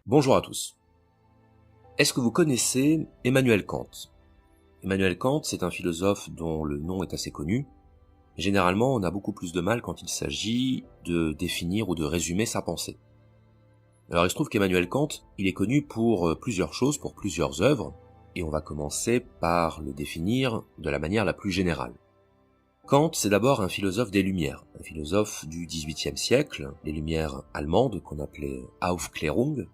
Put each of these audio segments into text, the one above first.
Bonjour à tous. Est-ce que vous connaissez Emmanuel Kant? Emmanuel Kant, c'est un philosophe dont le nom est assez connu. Généralement, on a beaucoup plus de mal quand il s'agit de définir ou de résumer sa pensée. Alors il se trouve qu'Emmanuel Kant, il est connu pour plusieurs choses, pour plusieurs œuvres, et on va commencer par le définir de la manière la plus générale. Kant, c'est d'abord un philosophe des Lumières, un philosophe du XVIIIe siècle, les Lumières allemandes qu'on appelait Aufklärung.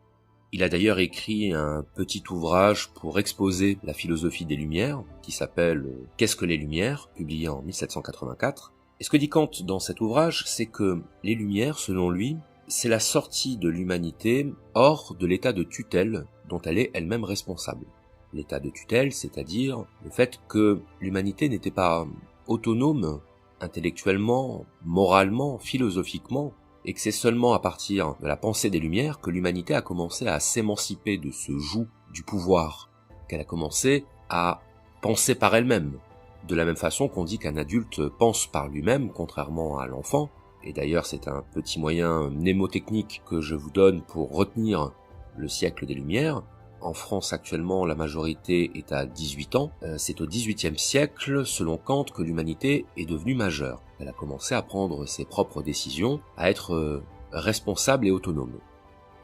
Il a d'ailleurs écrit un petit ouvrage pour exposer la philosophie des Lumières, qui s'appelle « Qu'est-ce que les Lumières ?», publié en 1784. Et ce que dit Kant dans cet ouvrage, c'est que les Lumières, selon lui, c'est la sortie de l'humanité hors de l'état de tutelle dont elle est elle-même responsable. L'état de tutelle, c'est-à-dire le fait que l'humanité n'était pas autonome intellectuellement, moralement, philosophiquement, et que c'est seulement à partir de la pensée des Lumières que l'humanité a commencé à s'émanciper de ce joug du pouvoir, qu'elle a commencé à penser par elle-même, de la même façon qu'on dit qu'un adulte pense par lui-même, contrairement à l'enfant, et d'ailleurs c'est un petit moyen mnémotechnique que je vous donne pour retenir le siècle des Lumières. En France actuellement, la majorité est à 18 ans. C'est au XVIIIe siècle, selon Kant, que l'humanité est devenue majeure. Elle a commencé à prendre ses propres décisions, à être responsable et autonome.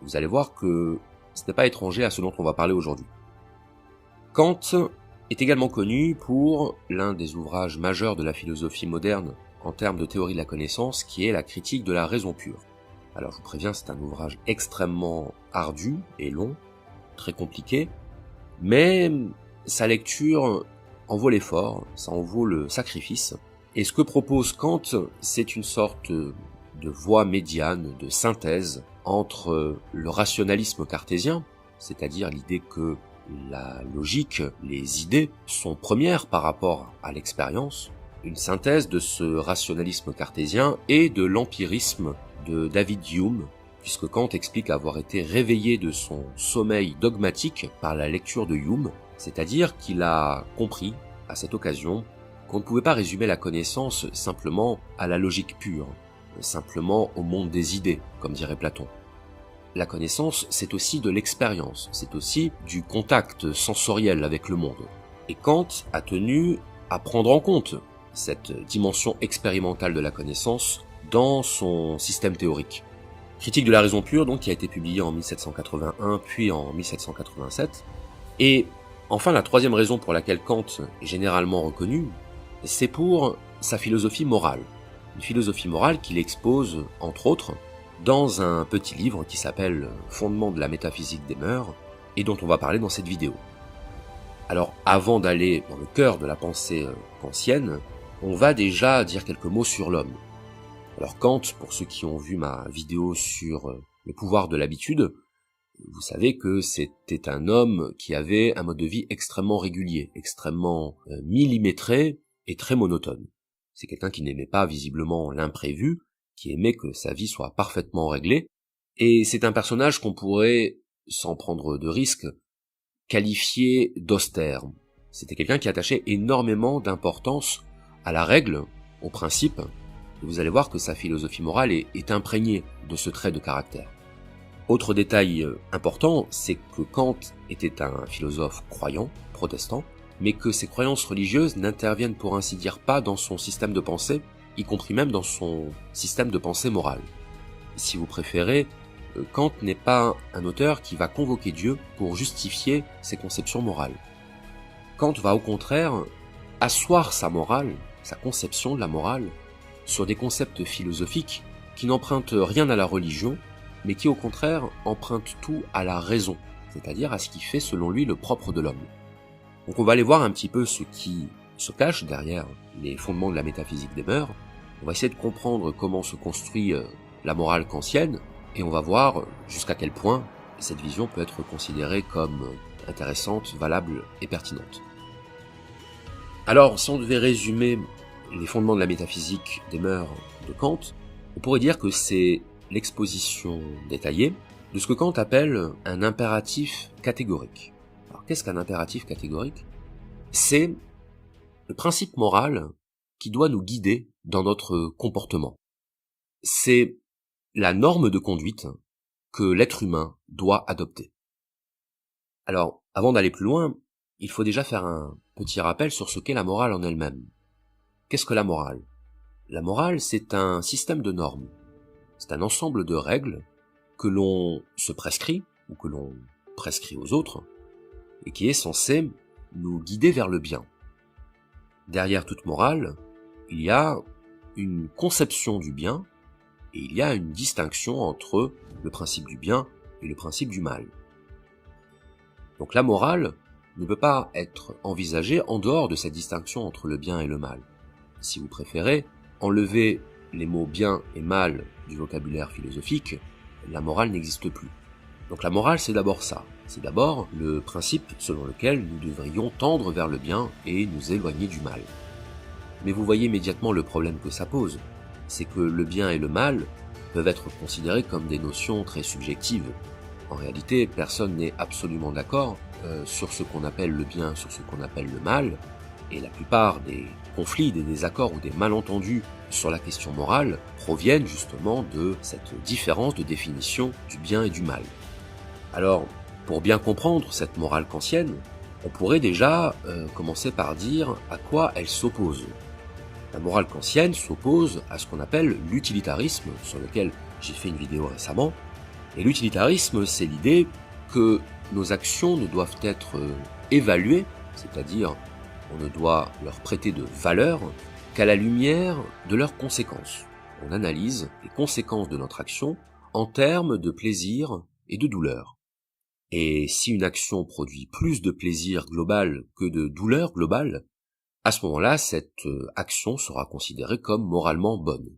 Vous allez voir que ce n'est pas étranger à ce dont on va parler aujourd'hui. Kant est également connu pour l'un des ouvrages majeurs de la philosophie moderne en termes de théorie de la connaissance, qui est la critique de la raison pure. Alors je vous préviens, c'est un ouvrage extrêmement ardu et long, très compliqué, mais sa lecture en vaut l'effort, ça en vaut le sacrifice. Et ce que propose Kant, c'est une sorte de voie médiane, de synthèse entre le rationalisme cartésien, c'est-à-dire l'idée que la logique, les idées sont premières par rapport à l'expérience, une synthèse de ce rationalisme cartésien et de l'empirisme de David Hume, puisque Kant explique avoir été réveillé de son sommeil dogmatique par la lecture de Hume, c'est-à-dire qu'il a compris, à cette occasion, qu'on ne pouvait pas résumer la connaissance simplement à la logique pure, simplement au monde des idées, comme dirait Platon. La connaissance, c'est aussi de l'expérience, c'est aussi du contact sensoriel avec le monde. Et Kant a tenu à prendre en compte cette dimension expérimentale de la connaissance dans son système théorique. Critique de la raison pure, donc, qui a été publiée en 1781, puis en 1787. Et enfin, la troisième raison pour laquelle Kant est généralement reconnu, c'est pour sa philosophie morale. Une philosophie morale qu'il expose, entre autres, dans un petit livre qui s'appelle « Fondements de la métaphysique des mœurs » et dont on va parler dans cette vidéo. Alors, avant d'aller dans le cœur de la pensée kantienne, on va déjà dire quelques mots sur l'homme. Alors Kant, pour ceux qui ont vu ma vidéo sur le pouvoir de l'habitude, vous savez que c'était un homme qui avait un mode de vie extrêmement régulier, extrêmement millimétré et très monotone. C'est quelqu'un qui n'aimait pas visiblement l'imprévu, qui aimait que sa vie soit parfaitement réglée, et c'est un personnage qu'on pourrait, sans prendre de risques, qualifier d'austère. C'était quelqu'un qui attachait énormément d'importance à la règle, au principe. Vous allez voir que sa philosophie morale est imprégnée de ce trait de caractère. Autre détail important, c'est que Kant était un philosophe croyant, protestant, mais que ses croyances religieuses n'interviennent pour ainsi dire pas dans son système de pensée, y compris même dans son système de pensée morale. Si vous préférez, Kant n'est pas un auteur qui va convoquer Dieu pour justifier ses conceptions morales. Kant va au contraire asseoir sa morale, sa conception de la morale, sur des concepts philosophiques qui n'empruntent rien à la religion, mais qui au contraire empruntent tout à la raison, c'est-à-dire à ce qui fait selon lui le propre de l'homme. Donc on va aller voir un petit peu ce qui se cache derrière les fondements de la métaphysique des mœurs, on va essayer de comprendre comment se construit la morale kantienne, et on va voir jusqu'à quel point cette vision peut être considérée comme intéressante, valable et pertinente. Alors, si on devait résumer les fondements de la métaphysique des mœurs de Kant, on pourrait dire que c'est l'exposition détaillée de ce que Kant appelle un impératif catégorique. Alors qu'est-ce qu'un impératif catégorique ? C'est le principe moral qui doit nous guider dans notre comportement. C'est la norme de conduite que l'être humain doit adopter. Alors, avant d'aller plus loin, il faut déjà faire un petit rappel sur ce qu'est la morale en elle-même. Qu'est-ce que la morale ? La morale, c'est un système de normes. C'est un ensemble de règles que l'on se prescrit, ou que l'on prescrit aux autres, et qui est censé nous guider vers le bien. Derrière toute morale, il y a une conception du bien, et il y a une distinction entre le principe du bien et le principe du mal. Donc la morale ne peut pas être envisagée en dehors de cette distinction entre le bien et le mal. Si vous préférez, enlever les mots bien et mal du vocabulaire philosophique, la morale n'existe plus. Donc la morale, c'est d'abord ça. C'est d'abord le principe selon lequel nous devrions tendre vers le bien et nous éloigner du mal. Mais vous voyez immédiatement le problème que ça pose. C'est que le bien et le mal peuvent être considérés comme des notions très subjectives. En réalité, personne n'est absolument d'accord sur ce qu'on appelle le bien, sur ce qu'on appelle le mal, et la plupart des conflits, des désaccords ou des malentendus sur la question morale proviennent justement de cette différence de définition du bien et du mal. Alors, pour bien comprendre cette morale kantienne, on pourrait déjà commencer par dire à quoi elle s'oppose. La morale kantienne s'oppose à ce qu'on appelle l'utilitarisme, sur lequel j'ai fait une vidéo récemment. Et l'utilitarisme, c'est l'idée que nos actions ne doivent être évaluées, c'est-à-dire on ne doit leur prêter de valeur qu'à la lumière de leurs conséquences. On analyse les conséquences de notre action en termes de plaisir et de douleur. Et si une action produit plus de plaisir global que de douleur globale, à ce moment-là, cette action sera considérée comme moralement bonne.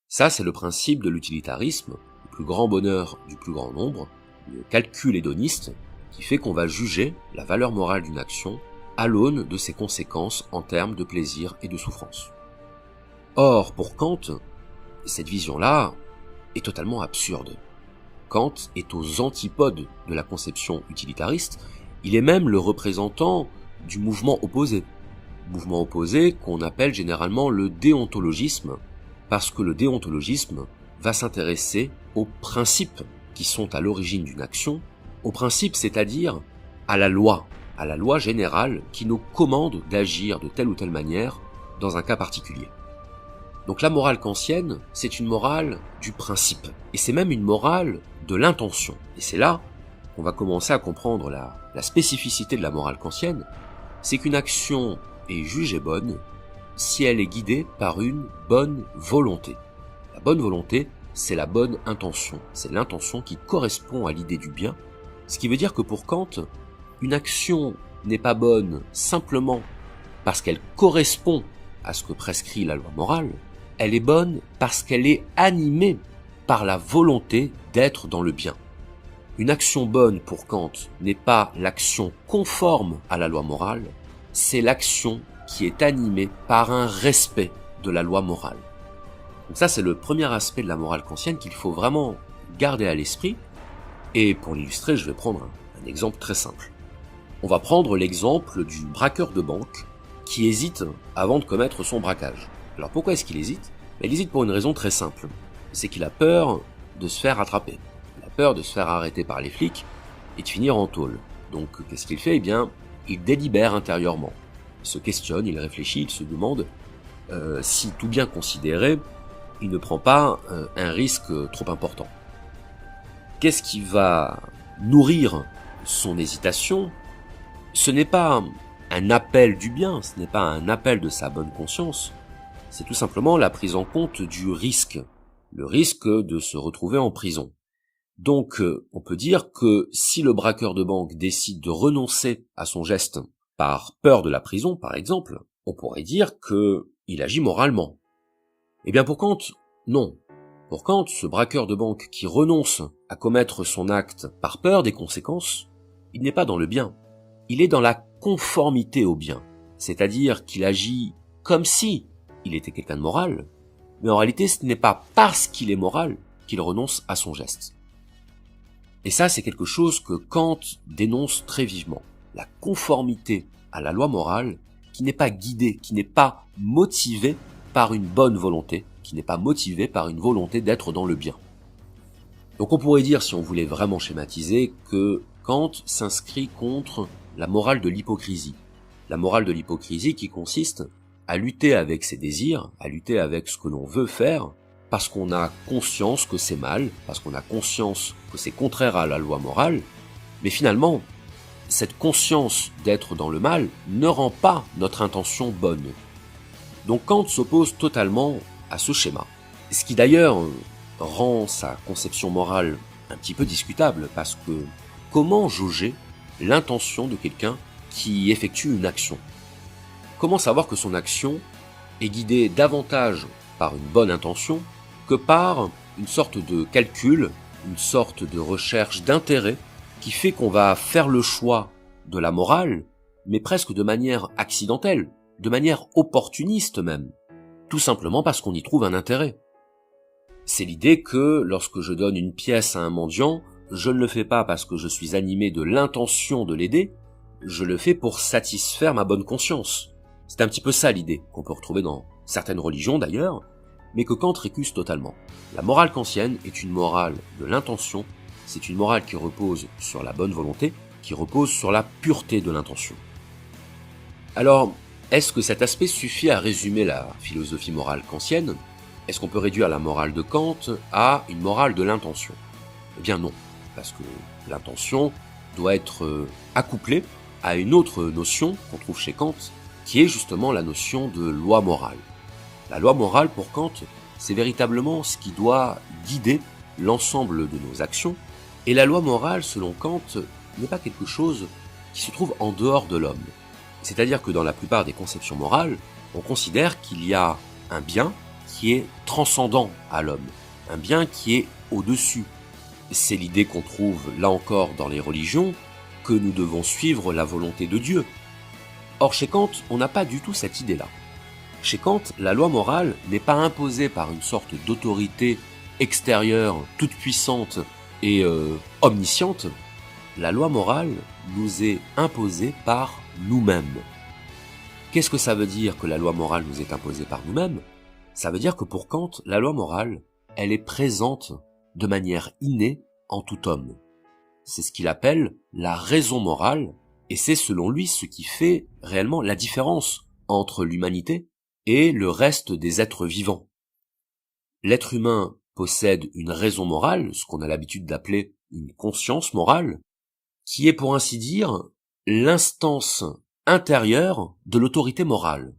Ça, c'est le principe de l'utilitarisme, le plus grand bonheur du plus grand nombre, le calcul hédoniste, qui fait qu'on va juger la valeur morale d'une action à l'aune de ses conséquences en termes de plaisir et de souffrance. Or, pour Kant, cette vision-là est totalement absurde. Kant est aux antipodes de la conception utilitariste, il est même le représentant du mouvement opposé qu'on appelle généralement le déontologisme, parce que le déontologisme va s'intéresser aux principes qui sont à l'origine d'une action, aux principes, c'est-à-dire à la loi générale qui nous commande d'agir de telle ou telle manière dans un cas particulier. Donc la morale kantienne, c'est une morale du principe, et c'est même une morale de l'intention. Et c'est là qu'on va commencer à comprendre la spécificité de la morale kantienne, c'est qu'une action est jugée bonne si elle est guidée par une bonne volonté. La bonne volonté, c'est la bonne intention, c'est l'intention qui correspond à l'idée du bien, ce qui veut dire que pour Kant, une action n'est pas bonne simplement parce qu'elle correspond à ce que prescrit la loi morale, elle est bonne parce qu'elle est animée par la volonté d'être dans le bien. Une action bonne pour Kant n'est pas l'action conforme à la loi morale, c'est l'action qui est animée par un respect de la loi morale. Donc ça, c'est le premier aspect de la morale kantienne qu'il faut vraiment garder à l'esprit. Et pour l'illustrer, je vais prendre un exemple très simple. On va prendre l'exemple du braqueur de banque qui hésite avant de commettre son braquage. Alors pourquoi est-ce qu'il hésite ? Il hésite pour une raison très simple. C'est qu'il a peur de se faire attraper. Il a peur de se faire arrêter par les flics et de finir en tôle. Donc qu'est-ce qu'il fait ? Il délibère intérieurement. Il se questionne, il réfléchit, il se demande si tout bien considéré, il ne prend pas un risque trop important. Qu'est-ce qui va nourrir son hésitation ? Ce n'est pas un appel du bien, ce n'est pas un appel de sa bonne conscience, c'est tout simplement la prise en compte du risque, le risque de se retrouver en prison. Donc, on peut dire que si le braqueur de banque décide de renoncer à son geste par peur de la prison, par exemple, on pourrait dire qu'il agit moralement. Eh bien, pour Kant, non. Pour Kant, ce braqueur de banque qui renonce à commettre son acte par peur des conséquences, il n'est pas dans le bien. Il est dans la conformité au bien. C'est-à-dire qu'il agit comme si il était quelqu'un de moral, mais en réalité, ce n'est pas parce qu'il est moral qu'il renonce à son geste. Et ça, c'est quelque chose que Kant dénonce très vivement. La conformité à la loi morale qui n'est pas guidée, qui n'est pas motivée par une bonne volonté, qui n'est pas motivée par une volonté d'être dans le bien. Donc on pourrait dire, si on voulait vraiment schématiser, que Kant s'inscrit contre la morale de l'hypocrisie. La morale de l'hypocrisie qui consiste à lutter avec ses désirs, à lutter avec ce que l'on veut faire, parce qu'on a conscience que c'est mal, parce qu'on a conscience que c'est contraire à la loi morale, mais finalement, cette conscience d'être dans le mal ne rend pas notre intention bonne. Donc Kant s'oppose totalement à ce schéma. Ce qui d'ailleurs rend sa conception morale un petit peu discutable, parce que comment jauger l'intention de quelqu'un qui effectue une action? Comment savoir que son action est guidée davantage par une bonne intention que par une sorte de calcul, une sorte de recherche d'intérêt qui fait qu'on va faire le choix de la morale, mais presque de manière accidentelle, de manière opportuniste même, tout simplement parce qu'on y trouve un intérêt. C'est l'idée que lorsque je donne une pièce à un mendiant, je ne le fais pas parce que je suis animé de l'intention de l'aider, je le fais pour satisfaire ma bonne conscience. C'est un petit peu ça l'idée, qu'on peut retrouver dans certaines religions d'ailleurs, mais que Kant récuse totalement. La morale kantienne est une morale de l'intention, c'est une morale qui repose sur la bonne volonté, qui repose sur la pureté de l'intention. Alors, est-ce que cet aspect suffit à résumer la philosophie morale kantienne? Est-ce qu'on peut réduire la morale de Kant à une morale de l'intention? Eh bien non, parce que l'intention doit être accouplée à une autre notion qu'on trouve chez Kant, qui est justement la notion de loi morale. La loi morale, pour Kant, c'est véritablement ce qui doit guider l'ensemble de nos actions, et la loi morale, selon Kant, n'est pas quelque chose qui se trouve en dehors de l'homme. C'est-à-dire que dans la plupart des conceptions morales, on considère qu'il y a un bien qui est transcendant à l'homme, un bien qui est au-dessus. C'est l'idée qu'on trouve, là encore, dans les religions, que nous devons suivre la volonté de Dieu. Or, chez Kant, on n'a pas du tout cette idée-là. Chez Kant, la loi morale n'est pas imposée par une sorte d'autorité extérieure, toute puissante et omnisciente. La loi morale nous est imposée par nous-mêmes. Qu'est-ce que ça veut dire que la loi morale nous est imposée par nous-mêmes? Ça veut dire que pour Kant, la loi morale, elle est présente de manière innée en tout homme. C'est ce qu'il appelle la raison morale, et c'est selon lui ce qui fait réellement la différence entre l'humanité et le reste des êtres vivants. L'être humain possède une raison morale, ce qu'on a l'habitude d'appeler une conscience morale, qui est pour ainsi dire l'instance intérieure de l'autorité morale.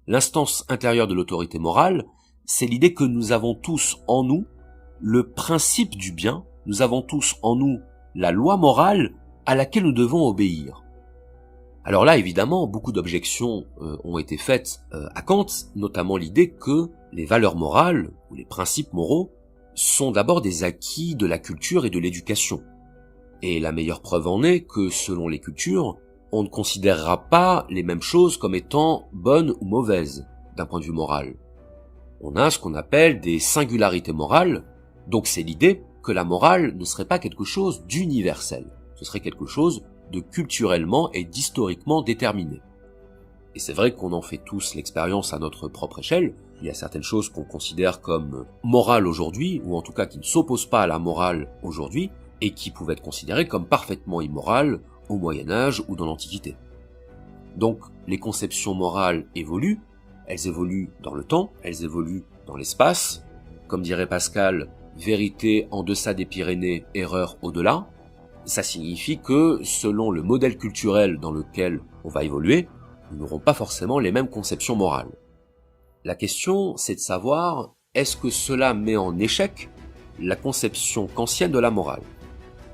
L'instance intérieure de l'autorité morale, c'est l'idée que nous avons tous en nous le principe du bien, nous avons tous en nous la loi morale à laquelle nous devons obéir. Alors là, évidemment, beaucoup d'objections ont été faites à Kant, notamment l'idée que les valeurs morales, ou les principes moraux, sont d'abord des acquis de la culture et de l'éducation. Et la meilleure preuve en est que, selon les cultures, on ne considérera pas les mêmes choses comme étant bonnes ou mauvaises, d'un point de vue moral. On a ce qu'on appelle des singularités morales, donc c'est l'idée que la morale ne serait pas quelque chose d'universel, ce serait quelque chose de culturellement et d'historiquement déterminé. Et c'est vrai qu'on en fait tous l'expérience à notre propre échelle. Il y a certaines choses qu'on considère comme morales aujourd'hui, ou en tout cas qui ne s'opposent pas à la morale aujourd'hui, et qui pouvaient être considérées comme parfaitement immorales au Moyen-Âge ou dans l'Antiquité. Donc les conceptions morales évoluent, elles évoluent dans le temps, elles évoluent dans l'espace. Comme dirait Pascal, vérité en deçà des Pyrénées, erreur au-delà. Ça signifie que, selon le modèle culturel dans lequel on va évoluer, nous n'aurons pas forcément les mêmes conceptions morales. La question, c'est de savoir, est-ce que cela met en échec la conception kantienne de la morale?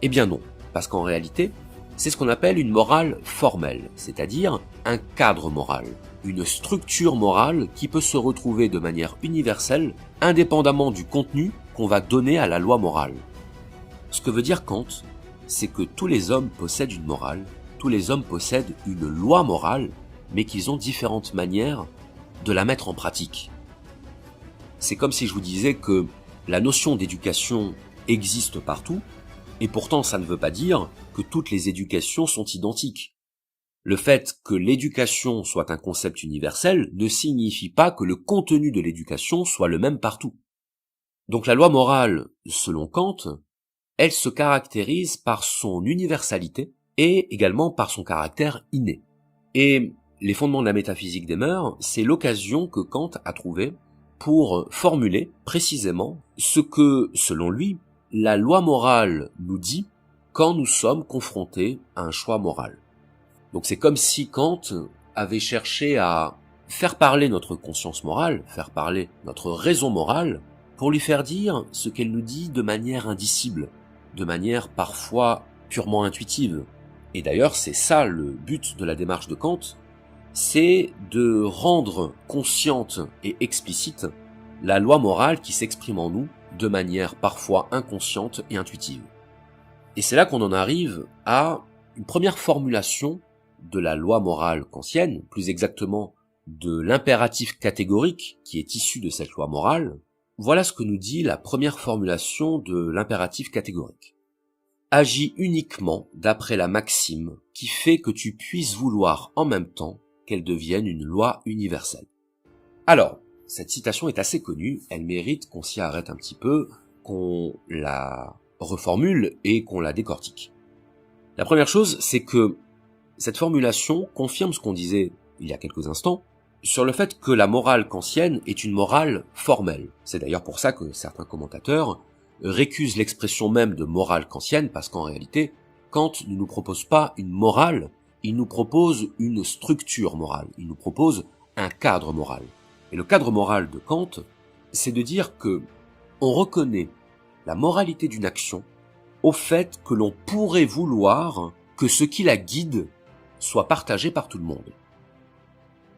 Eh bien non, parce qu'en réalité, c'est ce qu'on appelle une morale formelle, c'est-à-dire un cadre moral, une structure morale qui peut se retrouver de manière universelle, indépendamment du contenu qu'on va donner à la loi morale. Ce que veut dire Kant, c'est que tous les hommes possèdent une morale, tous les hommes possèdent une loi morale, mais qu'ils ont différentes manières de la mettre en pratique. C'est comme si je vous disais que la notion d'éducation existe partout, et pourtant ça ne veut pas dire que toutes les éducations sont identiques. Le fait que l'éducation soit un concept universel ne signifie pas que le contenu de l'éducation soit le même partout. Donc la loi morale, selon Kant, elle se caractérise par son universalité et également par son caractère inné. Et les fondements de la métaphysique des mœurs, c'est l'occasion que Kant a trouvée pour formuler précisément ce que, selon lui, la loi morale nous dit quand nous sommes confrontés à un choix moral. Donc c'est comme si Kant avait cherché à faire parler notre conscience morale, faire parler notre raison morale, pour lui faire dire ce qu'elle nous dit de manière indicible, de manière parfois purement intuitive. Et d'ailleurs, c'est ça le but de la démarche de Kant, c'est de rendre consciente et explicite la loi morale qui s'exprime en nous de manière parfois inconsciente et intuitive. Et c'est là qu'on en arrive à une première formulation de la loi morale kantienne, plus exactement de l'impératif catégorique qui est issu de cette loi morale. Voilà ce que nous dit la première formulation de l'impératif catégorique. Agis uniquement d'après la maxime qui fait que tu puisses vouloir en même temps qu'elle devienne une loi universelle. Alors, cette citation est assez connue, elle mérite qu'on s'y arrête un petit peu, qu'on la reformule et qu'on la décortique. La première chose, c'est que cette formulation confirme ce qu'on disait il y a quelques instants sur le fait que la morale kantienne est une morale formelle. C'est d'ailleurs pour ça que certains commentateurs récusent l'expression même de morale kantienne, parce qu'en réalité, Kant ne nous propose pas une morale, il nous propose une structure morale, il nous propose un cadre moral. Et le cadre moral de Kant, c'est de dire que on reconnaît la moralité d'une action au fait que l'on pourrait vouloir que ce qui la guide soit partagé par tout le monde.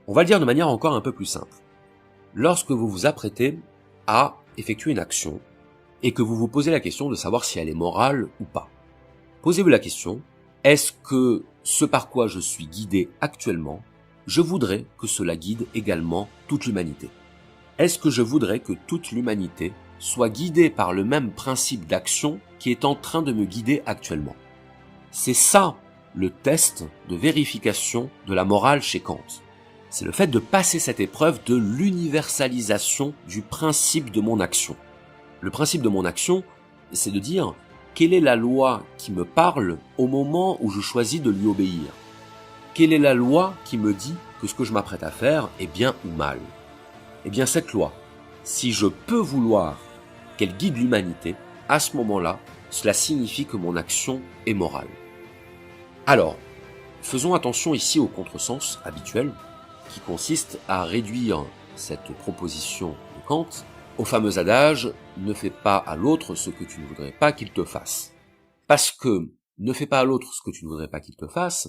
On va le dire de manière encore un peu plus simple. Lorsque vous vous apprêtez à effectuer une action et que vous vous posez la question de savoir si elle est morale ou pas, posez-vous la question, est-ce que ce par quoi je suis guidé actuellement, je voudrais que cela guide également toute l'humanité? Est-ce que je voudrais que toute l'humanité soit guidée par le même principe d'action qui est en train de me guider actuellement? C'est ça le test de vérification de la morale chez Kant. C'est le fait de passer cette épreuve de l'universalisation du principe de mon action. Le principe de mon action, c'est de dire quelle est la loi qui me parle au moment où je choisis de lui obéir. Quelle est la loi qui me dit que ce que je m'apprête à faire est bien ou mal? Eh bien cette loi, si je peux vouloir qu'elle guide l'humanité, à ce moment-là, cela signifie que mon action est morale. Alors, faisons attention ici au contresens habituel, qui consiste à réduire cette proposition de Kant au fameux adage « ne fais pas à l'autre ce que tu ne voudrais pas qu'il te fasse ». Parce que « ne fais pas à l'autre ce que tu ne voudrais pas qu'il te fasse »,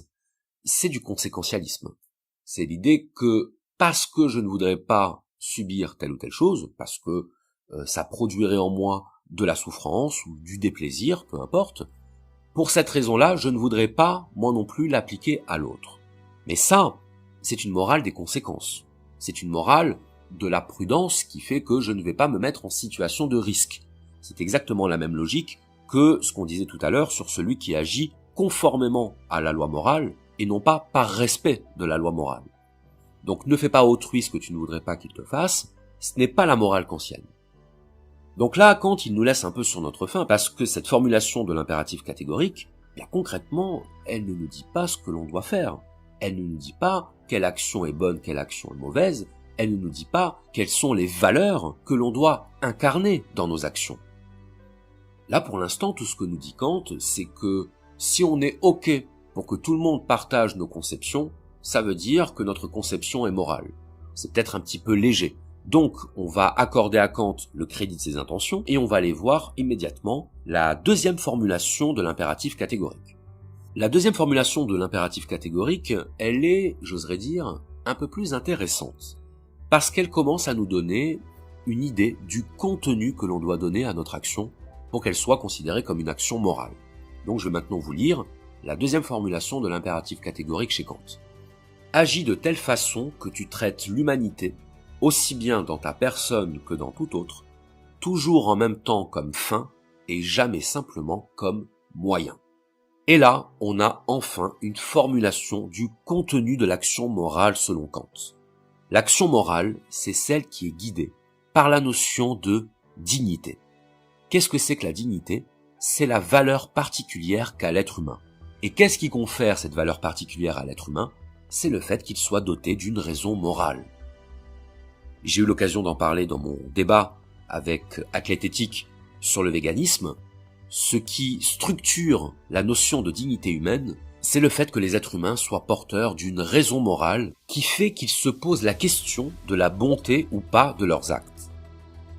c'est du conséquentialisme. C'est l'idée que parce que je ne voudrais pas subir telle ou telle chose, parce que ça produirait en moi de la souffrance ou du déplaisir, peu importe, pour cette raison-là, je ne voudrais pas, moi non plus, l'appliquer à l'autre. Mais ça, c'est une morale des conséquences. C'est une morale de la prudence qui fait que je ne vais pas me mettre en situation de risque. C'est exactement la même logique que ce qu'on disait tout à l'heure sur celui qui agit conformément à la loi morale et non pas par respect de la loi morale. Donc ne fais pas à autrui ce que tu ne voudrais pas qu'il te fasse, ce n'est pas la morale kantienne. Donc là, Kant, il nous laisse un peu sur notre faim, parce que cette formulation de l'impératif catégorique, bien concrètement, elle ne nous dit pas ce que l'on doit faire. Elle ne nous dit pas quelle action est bonne, quelle action est mauvaise. Elle ne nous dit pas quelles sont les valeurs que l'on doit incarner dans nos actions. Là, pour l'instant, tout ce que nous dit Kant, c'est que si on est OK pour que tout le monde partage nos conceptions, ça veut dire que notre conception est morale. C'est peut-être un petit peu léger. Donc, on va accorder à Kant le crédit de ses intentions et on va aller voir immédiatement la deuxième formulation de l'impératif catégorique. La deuxième formulation de l'impératif catégorique, elle est, j'oserais dire, un peu plus intéressante, parce qu'elle commence à nous donner une idée du contenu que l'on doit donner à notre action pour qu'elle soit considérée comme une action morale. Donc je vais maintenant vous lire la deuxième formulation de l'impératif catégorique chez Kant. Agis de telle façon que tu traites l'humanité aussi bien dans ta personne que dans tout autre, toujours en même temps comme fin et jamais simplement comme moyen. Et là, on a enfin une formulation du contenu de l'action morale selon Kant. L'action morale, c'est celle qui est guidée par la notion de dignité. Qu'est-ce que c'est que la dignité? c'est la valeur particulière qu'a l'être humain. Et qu'est-ce qui confère cette valeur particulière à l'être humain? C'est le fait qu'il soit doté d'une raison morale. J'ai eu l'occasion d'en parler dans mon débat avec Athlète Éthique sur le véganisme. Ce qui structure la notion de dignité humaine, c'est le fait que les êtres humains soient porteurs d'une raison morale qui fait qu'ils se posent la question de la bonté ou pas de leurs actes.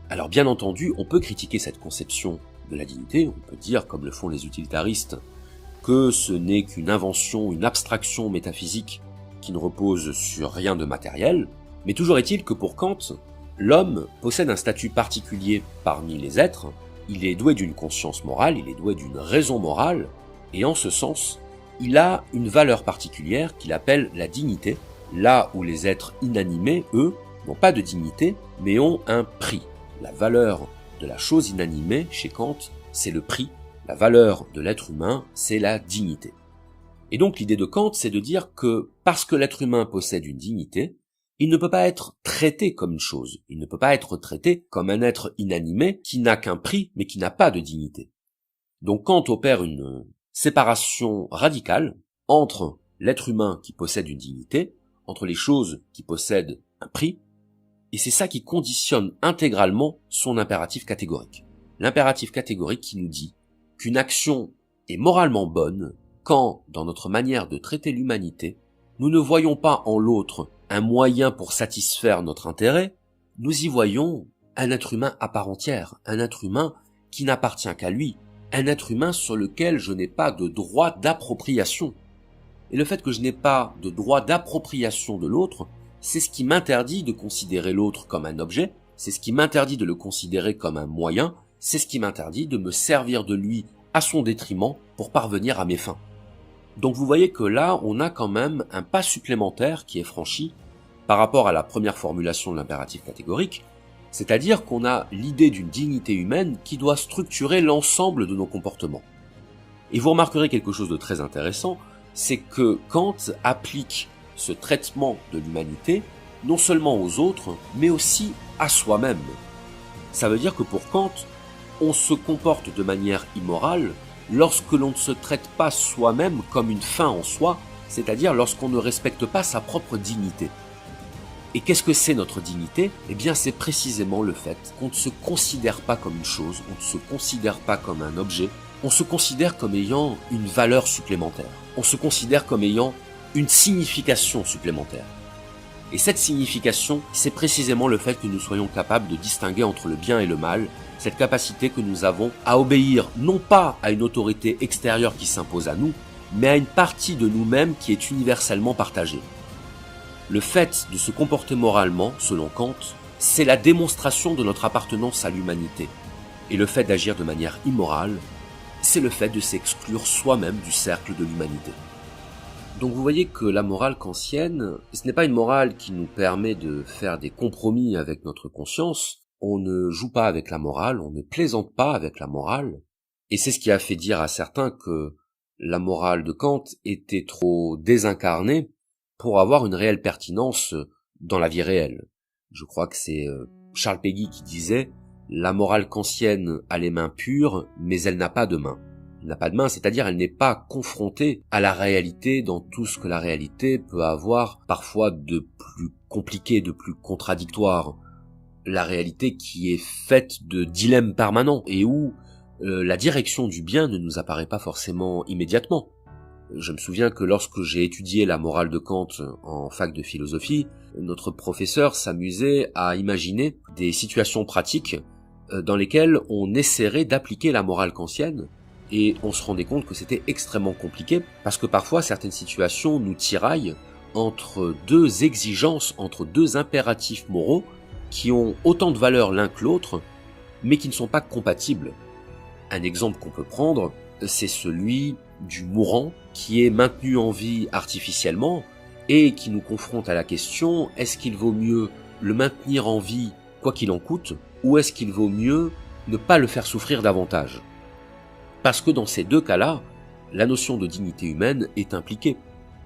Alors bien entendu, on peut critiquer cette conception de la dignité, on peut dire, comme le font les utilitaristes, que ce n'est qu'une invention, une abstraction métaphysique qui ne repose sur rien de matériel, mais toujours est-il que pour Kant, l'homme possède un statut particulier parmi les êtres, il est doué d'une conscience morale, il est doué d'une raison morale, et en ce sens, il a une valeur particulière qu'il appelle la dignité, là où les êtres inanimés, eux, n'ont pas de dignité, mais ont un prix. La valeur de la chose inanimée, chez Kant, c'est le prix. La valeur de l'être humain, c'est la dignité. Et donc l'idée de Kant, c'est de dire que parce que l'être humain possède une dignité, il ne peut pas être traité comme une chose, il ne peut pas être traité comme un être inanimé qui n'a qu'un prix mais qui n'a pas de dignité. Donc Kant opère une séparation radicale entre l'être humain qui possède une dignité, entre les choses qui possèdent un prix, et c'est ça qui conditionne intégralement son impératif catégorique. L'impératif catégorique qui nous dit qu'une action est moralement bonne quand, dans notre manière de traiter l'humanité, nous ne voyons pas en l'autre un moyen pour satisfaire notre intérêt, nous y voyons un être humain à part entière, un être humain qui n'appartient qu'à lui, un être humain sur lequel je n'ai pas de droit d'appropriation. Et le fait que je n'ai pas de droit d'appropriation de l'autre, c'est ce qui m'interdit de considérer l'autre comme un objet, c'est ce qui m'interdit de le considérer comme un moyen, c'est ce qui m'interdit de me servir de lui à son détriment pour parvenir à mes fins. Donc vous voyez que là, on a quand même un pas supplémentaire qui est franchi par rapport à la première formulation de l'impératif catégorique, c'est-à-dire qu'on a l'idée d'une dignité humaine qui doit structurer l'ensemble de nos comportements. Et vous remarquerez quelque chose de très intéressant, c'est que Kant applique ce traitement de l'humanité non seulement aux autres, mais aussi à soi-même. Ça veut dire que pour Kant, on se comporte de manière immorale lorsque l'on ne se traite pas soi-même comme une fin en soi, c'est-à-dire lorsqu'on ne respecte pas sa propre dignité. Et qu'est-ce que c'est notre dignité? Eh bien, c'est précisément le fait qu'on ne se considère pas comme une chose, on ne se considère pas comme un objet, on se considère comme ayant une valeur supplémentaire, on se considère comme ayant une signification supplémentaire. Et cette signification, c'est précisément le fait que nous soyons capables de distinguer entre le bien et le mal, cette capacité que nous avons à obéir non pas à une autorité extérieure qui s'impose à nous, mais à une partie de nous-mêmes qui est universellement partagée. Le fait de se comporter moralement, selon Kant, c'est la démonstration de notre appartenance à l'humanité. Et le fait d'agir de manière immorale, c'est le fait de s'exclure soi-même du cercle de l'humanité. Donc vous voyez que la morale kantienne, ce n'est pas une morale qui nous permet de faire des compromis avec notre conscience, on ne joue pas avec la morale, on ne plaisante pas avec la morale, et c'est ce qui a fait dire à certains que la morale de Kant était trop désincarnée pour avoir une réelle pertinence dans la vie réelle. Je crois que c'est Charles Péguy qui disait « La morale kantienne a les mains pures, mais elle n'a pas de main ». Elle n'a pas de main, c'est-à-dire elle n'est pas confrontée à la réalité dans tout ce que la réalité peut avoir parfois de plus compliqué, de plus contradictoire. La réalité qui est faite de dilemmes permanents et où la direction du bien ne nous apparaît pas forcément immédiatement. Je me souviens que lorsque j'ai étudié la morale de Kant en fac de philosophie, notre professeur s'amusait à imaginer des situations pratiques dans lesquelles on essaierait d'appliquer la morale kantienne, et on se rendait compte que c'était extrêmement compliqué, parce que parfois certaines situations nous tiraillent entre deux exigences, entre deux impératifs moraux, qui ont autant de valeur l'un que l'autre, mais qui ne sont pas compatibles. Un exemple qu'on peut prendre, c'est celui du mourant qui est maintenu en vie artificiellement et qui nous confronte à la question, est-ce qu'il vaut mieux le maintenir en vie quoi qu'il en coûte, ou est-ce qu'il vaut mieux ne pas le faire souffrir davantage? Parce que dans ces deux cas-là, la notion de dignité humaine est impliquée.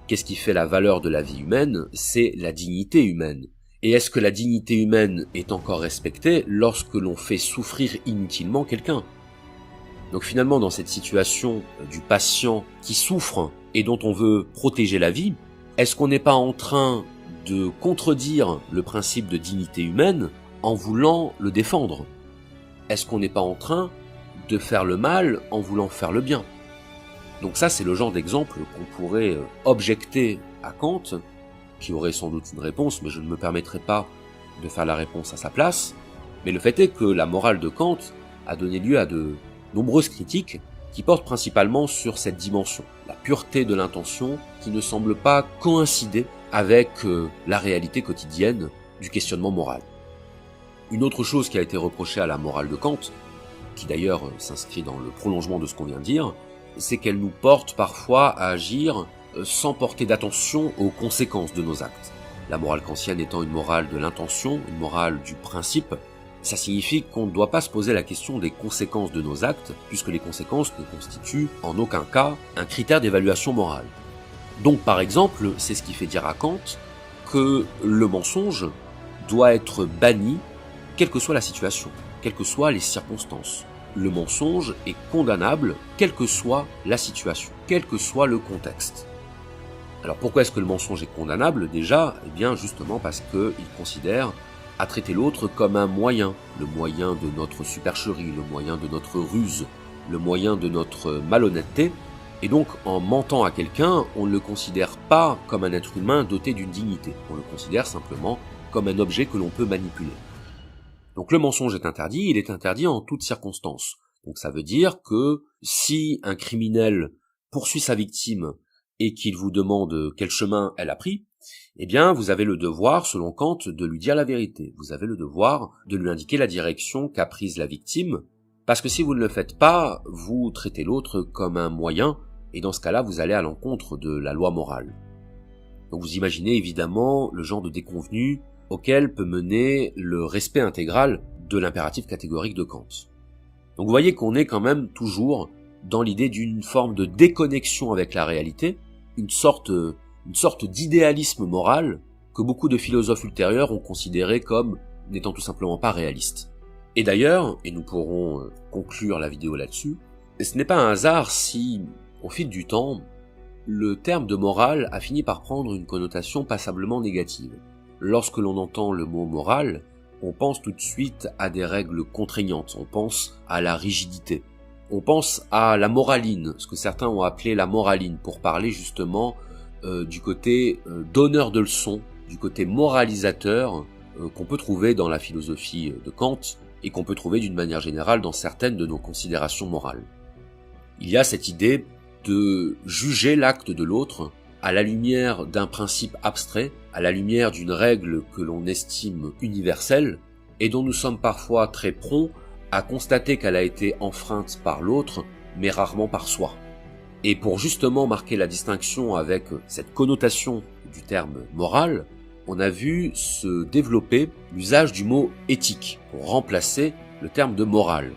Qu'est-ce qui fait la valeur de la vie humaine? C'est la dignité humaine. Et est-ce que la dignité humaine est encore respectée lorsque l'on fait souffrir inutilement quelqu'un? Donc finalement, dans cette situation du patient qui souffre et dont on veut protéger la vie, est-ce qu'on n'est pas en train de contredire le principe de dignité humaine en voulant le défendre? Est-ce qu'on n'est pas en train de faire le mal en voulant faire le bien? Donc ça, c'est le genre d'exemple qu'on pourrait objecter à Kant, qui aurait sans doute une réponse, mais je ne me permettrai pas de faire la réponse à sa place. Mais le fait est que la morale de Kant a donné lieu à de nombreuses critiques qui portent principalement sur cette dimension, la pureté de l'intention qui ne semble pas coïncider avec la réalité quotidienne du questionnement moral. Une autre chose qui a été reprochée à la morale de Kant, qui d'ailleurs s'inscrit dans le prolongement de ce qu'on vient de dire, c'est qu'elle nous porte parfois à agir sans porter d'attention aux conséquences de nos actes. La morale kantienne étant une morale de l'intention, une morale du principe, ça signifie qu'on ne doit pas se poser la question des conséquences de nos actes, puisque les conséquences ne constituent en aucun cas un critère d'évaluation morale. Donc par exemple, c'est ce qui fait dire à Kant que le mensonge doit être banni, quelle que soit la situation, quelles que soient les circonstances. Le mensonge est condamnable, quelle que soit la situation, quel que soit le contexte. Alors pourquoi est-ce que le mensonge est condamnable déjà? Eh bien justement parce qu'il considère à traiter l'autre comme un moyen, le moyen de notre supercherie, le moyen de notre ruse, le moyen de notre malhonnêteté, et donc en mentant à quelqu'un, on ne le considère pas comme un être humain doté d'une dignité, on le considère simplement comme un objet que l'on peut manipuler. Donc le mensonge est interdit, il est interdit en toutes circonstances. Donc ça veut dire que si un criminel poursuit sa victime et qu'il vous demande quel chemin elle a pris, eh bien vous avez le devoir, selon Kant, de lui dire la vérité. Vous avez le devoir de lui indiquer la direction qu'a prise la victime, parce que si vous ne le faites pas, vous traitez l'autre comme un moyen, et dans ce cas-là, vous allez à l'encontre de la loi morale. Donc vous imaginez évidemment le genre de déconvenu auquel peut mener le respect intégral de l'impératif catégorique de Kant. Donc vous voyez qu'on est quand même toujours dans l'idée d'une forme de déconnexion avec la réalité, une sorte d'idéalisme moral que beaucoup de philosophes ultérieurs ont considéré comme n'étant tout simplement pas réaliste. Et d'ailleurs, et nous pourrons conclure la vidéo là-dessus, ce n'est pas un hasard si, au fil du temps, le terme de morale a fini par prendre une connotation passablement négative. Lorsque l'on entend le mot morale, on pense tout de suite à des règles contraignantes, on pense à la rigidité, on pense à la moraline, ce que certains ont appelé la moraline, pour parler justement du côté donneur de leçons, du côté moralisateur qu'on peut trouver dans la philosophie de Kant et qu'on peut trouver d'une manière générale dans certaines de nos considérations morales. Il y a cette idée de juger l'acte de l'autre à la lumière d'un principe abstrait, à la lumière d'une règle que l'on estime universelle et dont nous sommes parfois très prompts à constater qu'elle a été enfreinte par l'autre, mais rarement par soi. Et pour justement marquer la distinction avec cette connotation du terme moral, on a vu se développer l'usage du mot éthique pour remplacer le terme de morale.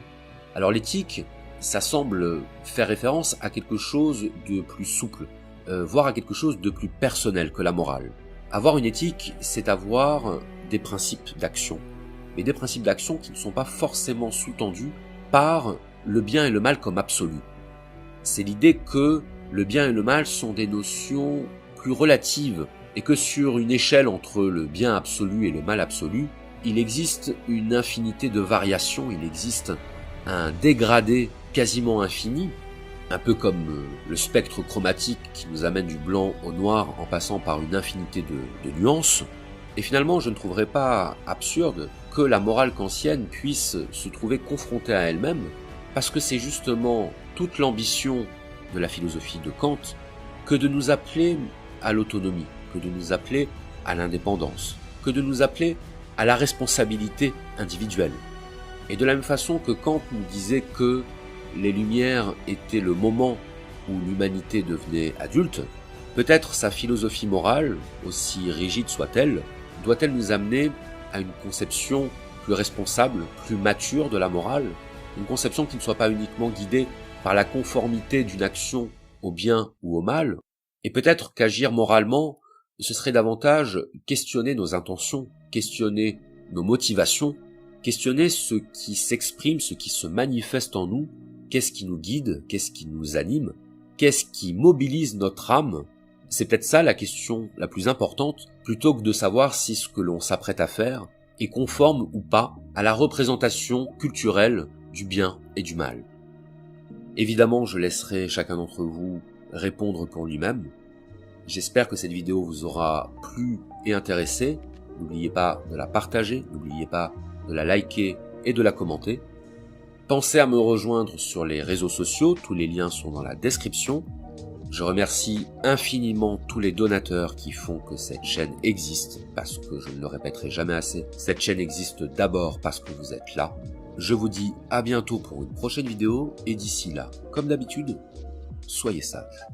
Alors l'éthique, ça semble faire référence à quelque chose de plus souple, voire à quelque chose de plus personnel que la morale. Avoir une éthique, c'est avoir des principes d'action, mais des principes d'action qui ne sont pas forcément sous-tendus par le bien et le mal comme absolu. C'est l'idée que le bien et le mal sont des notions plus relatives et que sur une échelle entre le bien absolu et le mal absolu, il existe une infinité de variations, il existe un dégradé quasiment infini, un peu comme le spectre chromatique qui nous amène du blanc au noir en passant par une infinité de nuances. Et finalement, je ne trouverais pas absurde que la morale kantienne puisse se trouver confrontée à elle-même, parce que c'est justement toute l'ambition de la philosophie de Kant que de nous appeler à l'autonomie, que de nous appeler à l'indépendance, que de nous appeler à la responsabilité individuelle. Et de la même façon que Kant nous disait que les Lumières étaient le moment où l'humanité devenait adulte, peut-être sa philosophie morale, aussi rigide soit-elle, doit-elle nous amener à une conception plus responsable, plus mature de la morale, une conception qui ne soit pas uniquement guidée par la conformité d'une action au bien ou au mal, et peut-être qu'agir moralement, ce serait davantage questionner nos intentions, questionner nos motivations, questionner ce qui s'exprime, ce qui se manifeste en nous, Qu'est-ce qui nous guide? Qu'est-ce qui nous anime? Qu'est-ce qui mobilise notre âme? C'est peut-être ça la question la plus importante, plutôt que de savoir si ce que l'on s'apprête à faire est conforme ou pas à la représentation culturelle du bien et du mal. Évidemment, je laisserai chacun d'entre vous répondre pour lui-même. J'espère que cette vidéo vous aura plu et intéressé. N'oubliez pas de la partager, n'oubliez pas de la liker et de la commenter. Pensez à me rejoindre sur les réseaux sociaux, tous les liens sont dans la description. Je remercie infiniment tous les donateurs qui font que cette chaîne existe, parce que je ne le répéterai jamais assez, cette chaîne existe d'abord parce que vous êtes là. Je vous dis à bientôt pour une prochaine vidéo, et d'ici là, comme d'habitude, soyez sages.